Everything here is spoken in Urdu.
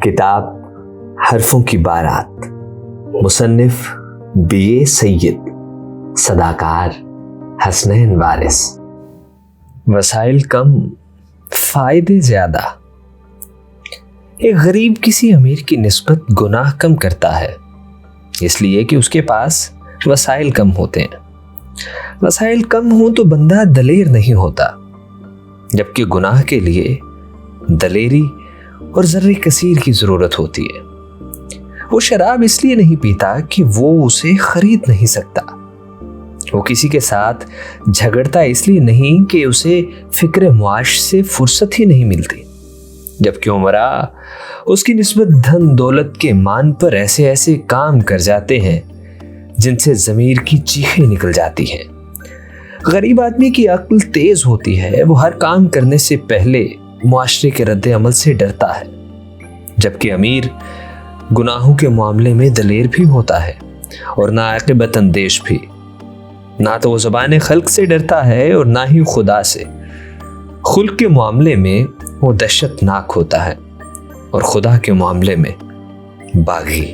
کتاب حرفوں کی بارات، مصنف BA سید، صداکار حسنین وارث۔ وسائل کم، فائدے زیادہ۔ ایک غریب کسی امیر کی نسبت گناہ کم کرتا ہے، اس لیے کہ اس کے پاس وسائل کم ہوتے ہیں۔ وسائل کم ہوں تو بندہ دلیر نہیں ہوتا، جبکہ گناہ کے لیے دلیری اور زر کثیر کی ضرورت ہوتی ہے۔ وہ شراب اس لیے نہیں پیتا کہ وہ اسے خرید نہیں سکتا، وہ کسی کے ساتھ جھگڑتا اس لیے نہیں کہ اسے فکر معاش سے فرصت ہی نہیں ملتی، جبکہ عمرا اس کی نسبت دھن دولت کے مان پر ایسے ایسے کام کر جاتے ہیں جن سے ضمیر کی چیخیں نکل جاتی ہیں۔ غریب آدمی کی عقل تیز ہوتی ہے، وہ ہر کام کرنے سے پہلے معاشرے کے رد عمل سے ڈرتا ہے، جبکہ امیر گناہوں کے معاملے میں دلیر بھی ہوتا ہے اور ناعاقبت اندیش بھی۔ نہ تو وہ زبان خلق سے ڈرتا ہے اور نہ ہی خدا سے۔ خلق کے معاملے میں وہ دہشت ناک ہوتا ہے اور خدا کے معاملے میں باغی۔